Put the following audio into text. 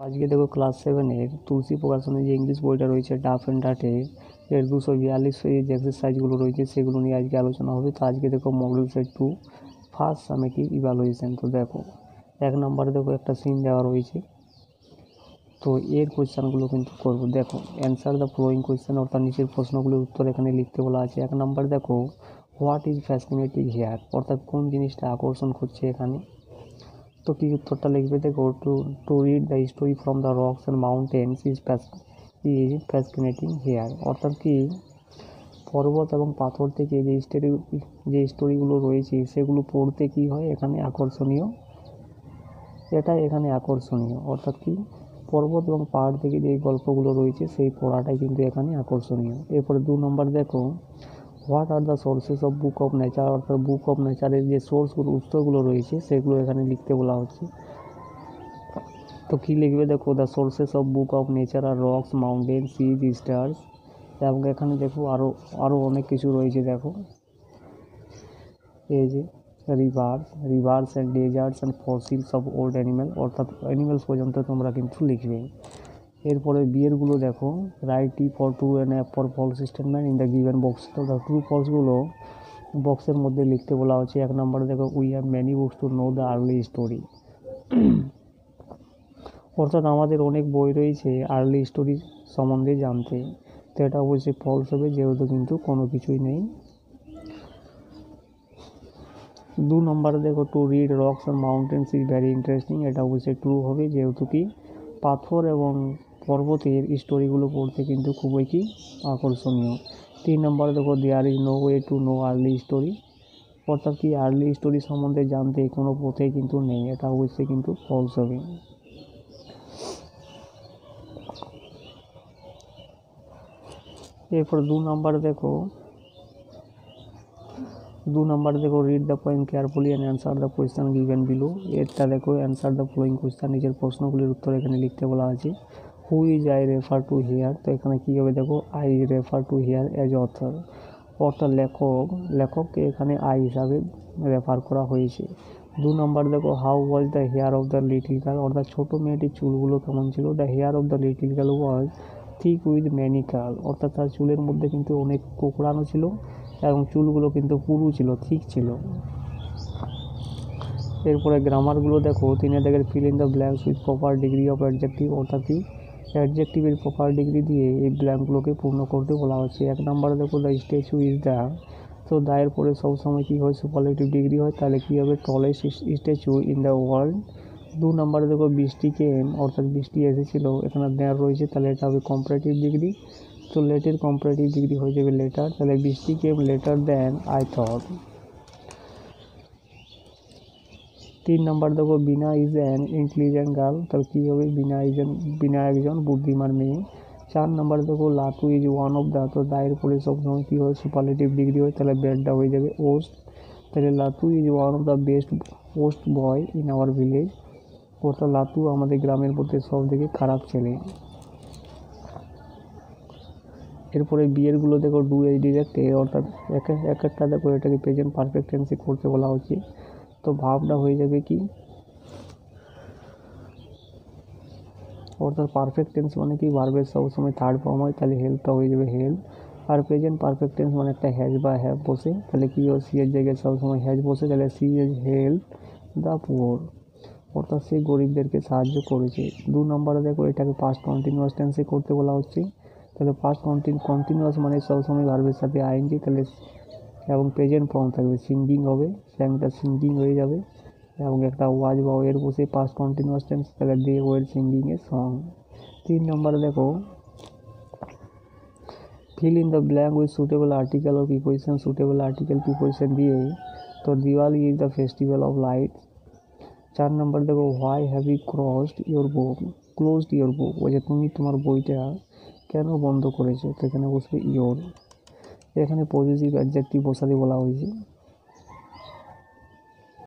আজকে দেখো ক্লাস 7-এর তুলসী প্রকাশনের যে ইংলিশ বইটা রয়েছে ডাফ অ্যান্ড ডাটের এর 242 পেজ এক্সারসাইজগুলো রয়েছে সেগুলো নিয়ে আজকে আলোচনা হবে। তো আজকে দেখো model set 2 first summative evaluation. তো দেখো 1 নম্বরে দেখো একটা সিন দেওয়া রয়েছে, তো এর কোয়েশ্চানগুলো কিন্তু করবো। দেখো অ্যান্সার দ্য ফলোয়িং কোয়েশ্চেন, অর্থাৎ নিচের প্রশ্নগুলোর উত্তর এখানে লিখতে বলা আছে। 1 নম্বর দেখো হোয়াট ইজ ফ্যাসিনেটিং হেয়ার, অর্থাৎ কোন জিনিসটা আকর্ষণ করছে এখানে। তো কি উত্তরটা লিখবে, দেখো to read the story from the rocks and mountains is fascinating here, অর্থাৎ কি পর্বত এবং পাথর থেকে যে স্টোরিগুলো রয়েছে সেগুলো পড়তে কি হয় এখানে আকর্ষণীয়, এখানে আকর্ষণীয়, অর্থাৎ কি পর্বত এবং পাহাড় থেকে যে গল্পগুলো রয়েছে সেই পড়াটাই কিন্তু এখানে আকর্ষণীয়। এরপরে 2 নম্বর দেখো what are the sources of book of nature, অর্থাৎ বুক অফ নেচারের যে সোর্সগুলো উৎসগুলো রয়েছে সেগুলো এখানে লিখতে বলা হচ্ছে। তো কী লিখবে, দেখো the sources of book of nature আর রক্স, মাউন্টেন, সিজ, স্টার্স, এবং এখানে দেখো আরও অনেক কিছু রয়েছে। দেখো এই যে rivers and deserts and fossils of old animal, অর্থাৎ অ্যানিম্যালস পর্যন্ত তোমরা কিন্তু লিখবে। এরপরে বিয়েরগুলো দেখো write T for true and F for false statement in the given box, তো ট্রু ফলসগুলো বক্সের মধ্যে লিখতে বলা হচ্ছে। 1 নম্বরে দেখো we have many books to know the early story, অর্থাৎ আমাদের অনেক বই রয়েছে আর্লি স্টোরি সম্বন্ধে জানতে, তো এটা অবশ্যই ফলস হবে যেহেতু কিন্তু কোনো কিছুই নেই। 2 নম্বরে দেখো to read rocks and mountains is very interesting, এটা অবশ্যই ট্রু হবে যেহেতু কি পাথর এবং পর্বতের স্টোরিগুলো পড়তে কিন্তু খুবই কি আকর্ষণীয়। 3 নম্বরে দেখো there is no way to know early story, অর্থাৎ কি আর্লি স্টোরি সম্বন্ধে জানতে কোনো পথেই কিন্তু নেই, এটা অবশ্যই কিন্তু ফলস হবে। এরপর 2 নম্বরে দেখো read the poem carefully and answer the question given below, এটা দেখো অ্যান্সার দ্য ফলোয়িং কোয়েশ্চেন, নিজের প্রশ্নগুলির উত্তর এখানে লিখতে বলা আছে। Who is I refer to here, তো এখানে কী হবে, দেখো I refer to here as author, অর্থাৎ লেখককে এখানে আই হিসাবে রেফার করা হয়েছে। 2 নম্বর দেখো how was the hair of the little girl, অর্থাৎ ছোটো মেয়েটির চুলগুলো কেমন ছিল। The hair of the little girl was thick with many curl, অর্থাৎ তার চুলের মধ্যে কিন্তু অনেক কোঁকড়ানো ছিল এবং চুলগুলো কিন্তু পুরু ছিল, ঠিক ছিল। এরপরে গ্রামারগুলো দেখো 3 দেখে feel in the blanks with proper degree of adjective, অর্থাৎ কি অ্যাডজেক্টিভের প্রপার ডিগ্রি দিয়ে এই ব্ল্যাঙ্কগুলোকে পূর্ণ করতে বলা হচ্ছে। 1 নম্বরে দেখো দ্য স্ট্যাচু ইজ দ্য, তো দায়ের পরে সবসময় কী হয় সুপারলেটিভ ডিগ্রি হয়, তাহলে কী হবে tallest statue in the world. 2 নম্বরে দেখো বৃষ্টি কেম, অর্থাৎ বৃষ্টি এসেছিলো, এখানে দেয়ার রয়েছে তাহলে এটা হবে কম্পারেটিভ ডিগ্রি, তো লেটের কম্পারেটিভ ডিগ্রি হয়ে যাবে লেটার, তাহলে বৃষ্টি কেম লেটার দেন আই থট। 3 নম্বর দেখো বিনা ইজ অ্যান ইন্টেলিজেন্ট গার্ল, তাহলে কী হবে বিনা একজন বুদ্ধিমান মেয়ে। 4 নম্বর দেখো Latu is one of the, তো দায়ের পরে সবসময় কী হয় সুপারলেটিভ ডিগ্রি হয়, তাহলে বেডটা হয়ে যাবে ওস্ট, তাহলে Latu is one of the best host boy in our village, অর্থাৎ লাতু আমাদের গ্রামের মধ্যে সব থেকে খারাপ ছেলে। এরপরে বিয়েরগুলো দেখো ডু এজ ডিরেক্টে, অর্থাৎ এক একটা দেখো এটাকে প্রেজেন্ট পারফেক্ট টেন্সে করতে বলা হচ্ছে, তো ভাবটা হয়ে যাবে কি, অর্থাৎ পারফেক্ট টেন্স মানে কি ভার্বের সবসময় থার্ড ফর্ম হয়, তাহলে হেল্পটা হয়ে যাবে হেল্প। আর প্রেজেন্ট পারফেক্ট টেন্স মানে একটা হ্যাজ বা হ্যাভ বসে, তাহলে কি হয় সি এর জায়গায় সবসময় হ্যাজ বসে, তাহলে she as help the poor, অর্থাৎ সে গরিবদেরকে সাহায্য করেছে। 2 নম্বরে দেখো এটাকে পাস্ট কন্টিনিউয়াস টেন্সে করতে বলা হচ্ছে, তাহলে পাস্ট কন্টিনিউয়াস মানে সবসময় ভার্বের সাথে আইএনজি, তাহলে এবং প্রেজেন্ট ফর্ম থাকবে, সিঙ্গিং হবে, স্যাংটা সিঙ্গিং হয়ে যাবে, এবং একটা ওয়াজ বা ওয়ের বসে পাস্ট কন্টিনিউয়াস টেন্স, তাহলে দে ওয়ের সিঙ্গিং এ সং। 3 নম্বরে দেখো fill in the blank with suitable article ও প্রিপোজিশন, সুটেবল আর্টিকেল প্রিপোজিশন দিয়ে, তো Diwali is the festival of light. 4 নম্বর দেখো why have you closed your book, ওই যে তুমি তোমার বইটা কেন বন্ধ করেছো, তো এখানে বসবে ইয়োর, এখানে পজিটিভ অ্যাডজেক্টিভ বসাতে বলা হয়েছে।